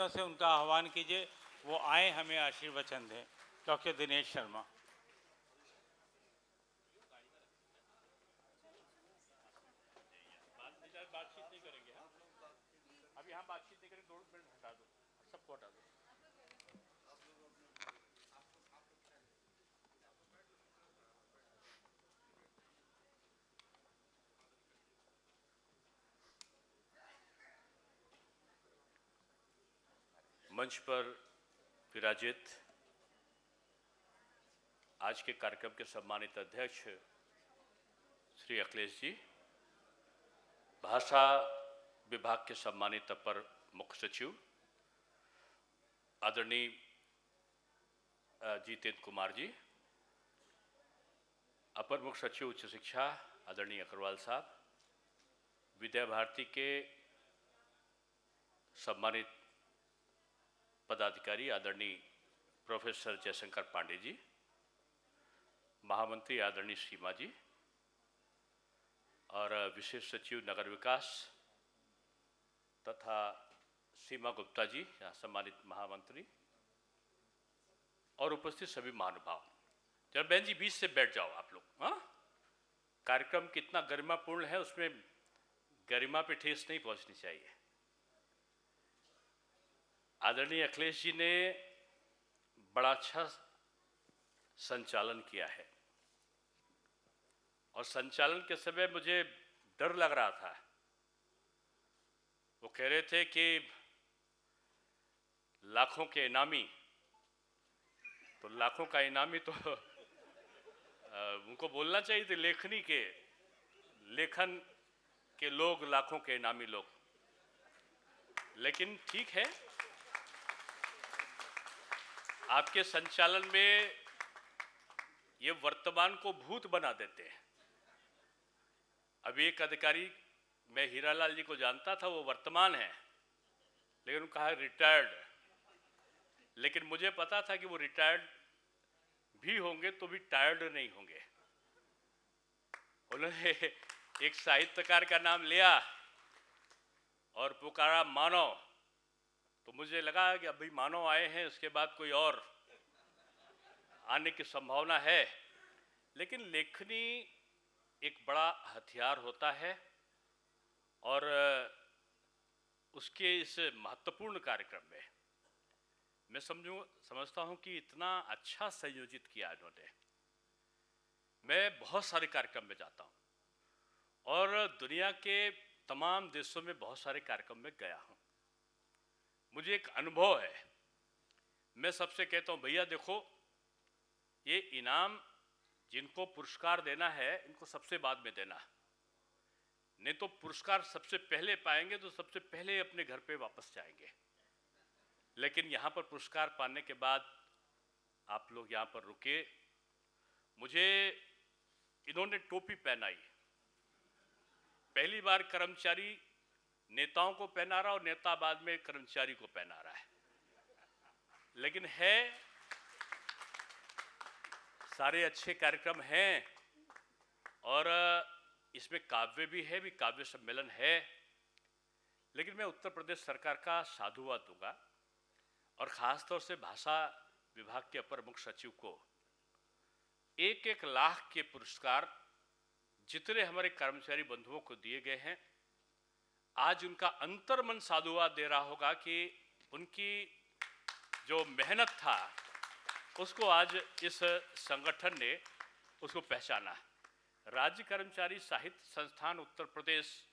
से उनका आह्वान कीजिए, वो आए हमें आशीर्वचन दें। डॉक्टर दिनेश शर्मा। बातचीत नहीं करेंगे, अभी हम बातचीत नहीं करेंगे, 2 मिनट हटा दो, सबको हटा दो। मंच पर विराजित आज के कार्यक्रम के सम्मानित अध्यक्ष श्री अखिलेश जी, भाषा विभाग के सम्मानित अपर मुख्य सचिव आदरणीय जितेंद्र कुमार जी, अपर मुख्य सचिव उच्च शिक्षा आदरणीय अग्रवाल साहब, विद्या भारती के सम्मानित पदाधिकारी आदरणीय प्रोफेसर जयशंकर पांडे जी, महामंत्री आदरणीय सीमा जी और विशेष सचिव नगर विकास तथा सीमा गुप्ता जी, सम्मानित महामंत्री और उपस्थित सभी महानुभाव। जरा बहन जी बीच से बैठ जाओ आप लोग। हाँ, कार्यक्रम कितना गरिमापूर्ण है, उसमें गरिमा पे ठेस नहीं पहुंचनी चाहिए। आदरणीय अखिलेश जी ने बड़ा अच्छा संचालन किया है और संचालन के समय मुझे डर लग रहा था। वो कह रहे थे कि लाखों के इनामी, तो लाखों का इनामी तो उनको बोलना चाहिए थे लेखन के लोग, लाखों के इनामी लोग। लेकिन ठीक है, आपके संचालन में ये वर्तमान को भूत बना देते हैं। अभी एक अधिकारी, मैं हीरालाल जी को जानता था, वो वर्तमान है, लेकिन उन्होंने कहा रिटायर्ड। लेकिन मुझे पता था कि वो रिटायर्ड भी होंगे तो भी टायर्ड नहीं होंगे। उन्होंने एक साहित्यकार का नाम लिया और पुकारा मानव, तो मुझे लगा कि अभी मानव आए हैं, उसके बाद कोई और आने की संभावना है। लेकिन लेखनी एक बड़ा हथियार होता है और उसके इस महत्वपूर्ण कार्यक्रम में मैं समझता हूं कि इतना अच्छा संयोजित किया इन्होंने। मैं बहुत सारे कार्यक्रम में जाता हूं और दुनिया के तमाम देशों में बहुत सारे कार्यक्रम में गया हूं। मुझे एक अनुभव है, मैं सबसे कहता हूं भैया देखो, ये इनाम जिनको पुरस्कार देना है इनको सबसे बाद में देना, नहीं तो पुरस्कार सबसे पहले पाएंगे तो सबसे पहले अपने घर पे वापस जाएंगे। लेकिन यहाँ पर पुरस्कार पाने के बाद आप लोग यहाँ पर रुके, मुझे इन्होंने टोपी पहनाई। पहली बार कर्मचारी नेताओं को पहना रहा और नेता बाद में कर्मचारी को पहना रहा है। लेकिन है, सारे अच्छे कार्यक्रम हैं और इसमें काव्य भी है, भी काव्य सम्मेलन है। लेकिन मैं उत्तर प्रदेश सरकार का साधुवाद दूंगा और खासतौर से भाषा विभाग के अपर मुख्य सचिव को 1-1 लाख के पुरस्कार जितने हमारे कर्मचारी बंधुओं को दिए गए हैं, आज उनका अंतर्मन साधुवाद दे रहा होगा कि उनकी जो मेहनत था उसको आज इस संगठन ने उसको पहचाना। राज्य कर्मचारी साहित्य संस्थान उत्तर प्रदेश,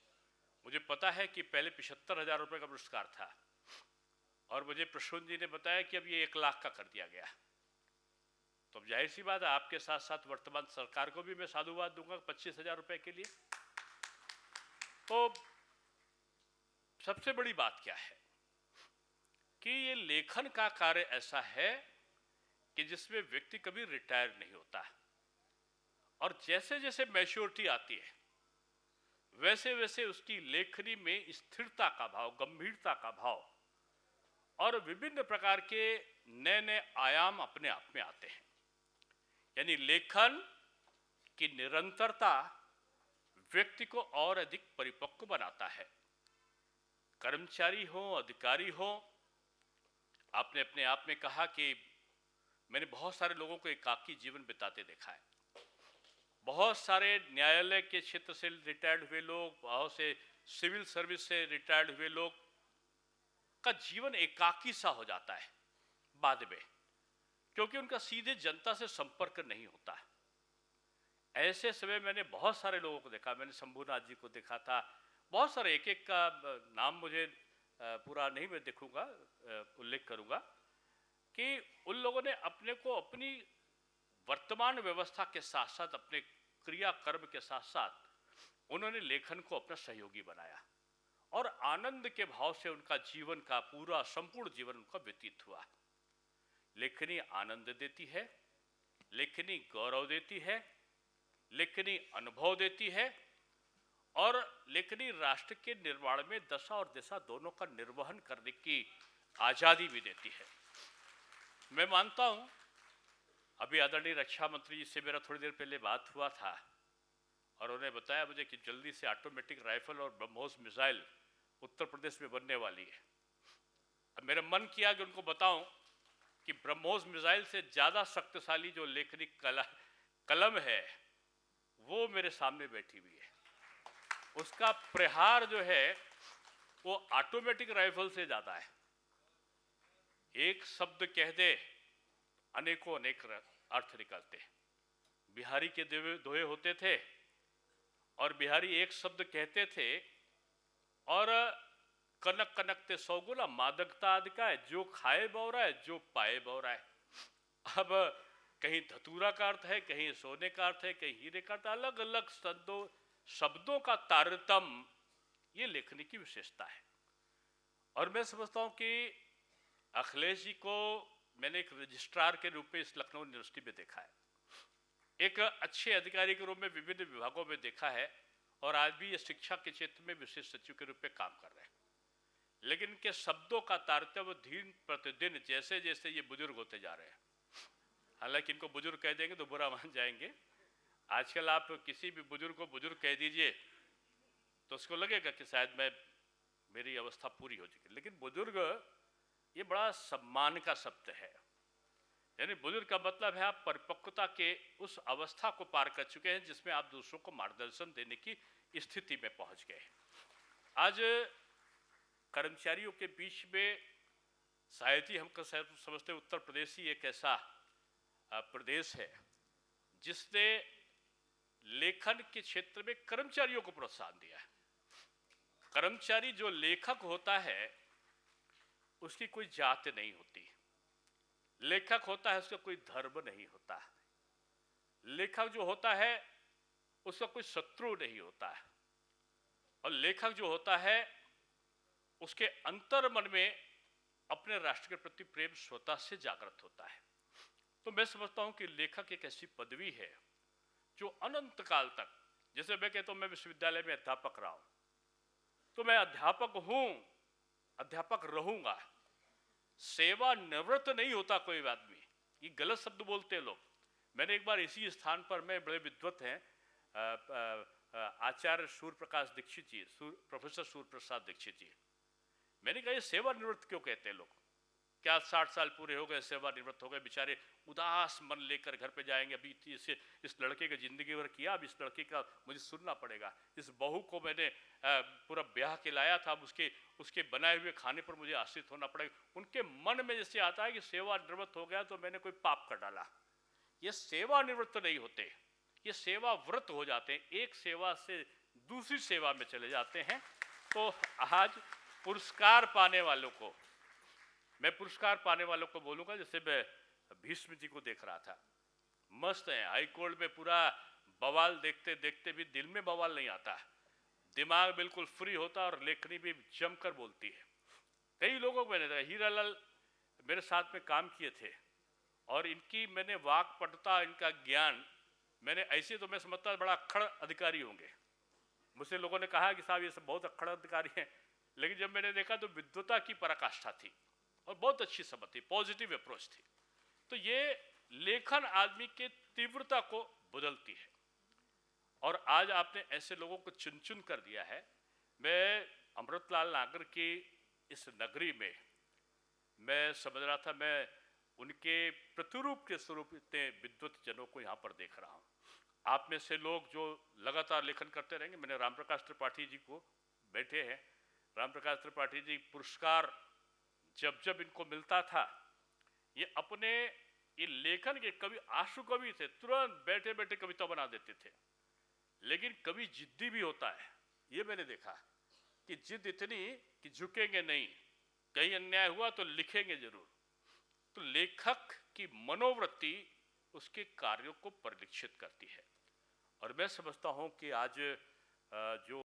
मुझे पता है कि पहले 75,000 रुपये का पुरस्कार था और मुझे प्रसून जी ने बताया कि अब ये 1 लाख का कर दिया गया। तो जाहिर सी बात है, आपके साथ साथ वर्तमान सरकार को भी मैं साधुवाद दूंगा 25,000 रुपये के लिए। तो सबसे बड़ी बात क्या है कि ये लेखन का कार्य ऐसा है कि जिसमें व्यक्ति कभी रिटायर नहीं होता और जैसे जैसे मैच्योरिटी आती है वैसे वैसे उसकी लेखनी में स्थिरता का भाव, गंभीरता का भाव और विभिन्न प्रकार के नए नए आयाम अपने आप में आते हैं। यानी लेखन की निरंतरता व्यक्ति को और अधिक परिपक्व बनाता है। कर्मचारी हो, अधिकारी हो, आपने अपने आप में कहा कि मैंने बहुत सारे लोगों को एकाकी जीवन बिताते देखा है। बहुत सारे न्यायालय के क्षेत्र से रिटायर्ड हुए लोग, बहुत से सिविल सर्विस से रिटायर्ड हुए लोग का जीवन एकाकी सा हो जाता है बाद में, क्योंकि उनका सीधे जनता से संपर्क नहीं होता है। ऐसे समय मैंने बहुत सारे लोगों को देखा। मैंने शंभूनाथ जी को देखा था, बहुत सारे, एक एक का नाम मुझे पूरा नहीं मैं देखूंगा, उल्लेख करूंगा कि उन लोगों ने अपने को अपनी वर्तमान व्यवस्था के साथ साथ अपने क्रिया कर्म के साथ साथ उन्होंने लेखन को अपना सहयोगी बनाया और आनंद के भाव से उनका जीवन का पूरा संपूर्ण जीवन उनका व्यतीत हुआ। लेखनी आनंद देती है, लेखनी गौरव देती है, लेखनी अनुभव देती है और लेखनी राष्ट्र के निर्माण में दशा और दिशा दोनों का निर्वहन करने की आजादी भी देती है। मैं मानता हूं, अभी आदरणीय रक्षा मंत्री जी से मेरा थोड़ी देर पहले बात हुआ था और उन्होंने बताया मुझे कि जल्दी से ऑटोमेटिक राइफल और ब्रह्मोस मिसाइल उत्तर प्रदेश में बनने वाली है। अब मेरा मन किया कि उनको बताऊं कि ब्रह्मोस मिसाइल से ज़्यादा शक्तिशाली जो लेखनी कलम है वो मेरे सामने बैठी हुई है। उसका प्रहार जो है वो ऑटोमेटिक राइफल से ज़्यादा है। एक शब्द कह दे अनेकों अनेक अर्थ निकलते हैं। बिहारी के दोहे होते थे और बिहारी एक शब्द कहते थे और कनक कनकते सौ गुना मादकता अधिका है, जो खाए बौरा है, जो पाए बौरा है। अब कहीं धतूरा का अर्थ है, कहीं सोने का अर्थ है, कहीं हीरे का अर्थ, अलग अलग शब्दों का तारतम्य ये लेखनी की विशेषता है। और मैं समझता हूं कि अखिलेश जी को मैंने एक रजिस्ट्रार के रूप में इस लखनऊ यूनिवर्सिटी में देखा है, एक अच्छे अधिकारी के रूप में विभिन्न विभागों में देखा है और आज भी ये शिक्षा के क्षेत्र में विशेष सचिव के रूप में काम कर रहे हैं। लेकिन इनके शब्दों का तारतम्य दिन प्रतिदिन जैसे जैसे ये बुजुर्ग होते जा रहे हैं, हालांकि इनको बुजुर्ग कह देंगे तो बुरा मान जाएंगे। आजकल आप किसी भी बुजुर्ग को बुजुर्ग कह दीजिए तो उसको लगेगा कि शायद मेरी अवस्था पूरी हो चुकी है। लेकिन बुजुर्ग ये बड़ा सम्मान का शब्द है। यानी बुजुर्ग का मतलब है आप परिपक्वता के उस अवस्था को पार कर चुके हैं जिसमें आप दूसरों को मार्गदर्शन देने की स्थिति में पहुंच गए। आज कर्मचारियों के बीच में शायद ही हम समझते उत्तर प्रदेश ही एक ऐसा प्रदेश है जिसने लेखन के क्षेत्र में कर्मचारियों को प्रोत्साहन दिया है। कर्मचारी जो लेखक होता है उसकी कोई जात नहीं होती, लेखक होता है उसका कोई धर्म नहीं होता, लेखक जो होता है उसका कोई शत्रु नहीं होता है और लेखक जो होता है उसके अंतर मन में अपने राष्ट्र के प्रति प्रेम स्वतः से जागृत होता है। तो मैं समझता हूं कि लेखक एक ऐसी पदवी है जो अनंत काल तक, जैसे मैं कहता हूं मैं विश्वविद्यालय में अध्यापक रहा हूं तो मैं अध्यापक हूं, अध्यापक रहूंगा। सेवा निवृत्त नहीं होता कोई आदमी, ये गलत शब्द बोलते हैं लोग। मैंने एक बार इसी स्थान पर, मैं बड़े विद्वत हैं आचार्य सूर्य प्रकाश दीक्षित जी, प्रोफेसर सूर्य प्रसाद दीक्षित जी, मैंने कहा ये सेवा निवृत्त क्यों कहते हैं लोग? क्या 60 साल पूरे हो गए, सेवा निवृत्त हो गए, बेचारे उदास मन लेकर घर पे जाएंगे। अभी इस लड़के की जिंदगी भर किया, अब इस लड़के का मुझे सुनना पड़ेगा। इस बहू को मैंने पूरा ब्याह के लाया था, अब उसके बनाए हुए खाने पर मुझे आश्रित होना पड़ेगा। उनके मन में जैसे आता है कि सेवा निवृत्त हो गया तो मैंने कोई पाप कर डाला। ये सेवा निवृत्त नहीं होते, ये सेवा व्रत हो जाते हैं, एक सेवा से दूसरी सेवा में चले जाते हैं। तो आज पुरस्कार पाने वालों को, मैं पुरस्कार पाने वालों को बोलूंगा, जैसे मैं भीष्म जी को देख रहा था, मस्त है, हाई कोर्ट में पूरा बवाल देखते देखते भी दिल में बवाल नहीं आता, दिमाग बिल्कुल फ्री होता और लेखनी भी जमकर बोलती है। कई लोगों को मैंने देखा, हीरालाल मेरे साथ में काम किए थे और इनकी मैंने वाक्पटुता, इनका ज्ञान, मैंने ऐसे तो मैं समझता बड़ा अक्खड़ अधिकारी होंगे। मुझसे लोगों ने कहा कि साहब ये सब बहुत अक्खड़ अधिकारी हैं, लेकिन जब मैंने देखा तो विद्वता की पराकाष्ठा थी और बहुत अच्छी समझ थी, पॉजिटिव अप्रोच थी। तो ये लेखन आदमी के तीव्रता को बदलती है और आज आपने ऐसे लोगों को चुन चुन कर दिया है। मैं अमृतलाल नागर की इस नगरी में मैं समझ रहा था मैं उनके प्रतिरूप के स्वरूप इतने विद्वत जनों को यहाँ पर देख रहा हूँ। आप में से लोग जो लगातार लेखन करते रहेंगे, मैंने राम प्रकाश त्रिपाठी जी को बैठे हैं, राम प्रकाश त्रिपाठी जी पुरस्कार जब जब इनको मिलता था, ये अपने ये लेखन के कवि, आशु कवि थे, तुरंत बैठे बैठे कविता बना देते थे। लेकिन कवि जिद्दी भी होता है, ये मैंने देखा कि जिद इतनी कि झुकेंगे नहीं, कहीं अन्याय हुआ तो लिखेंगे जरूर। तो लेखक की मनोवृत्ति उसके कार्यों को परिलक्षित करती है। और मैं समझता हूं कि आज जो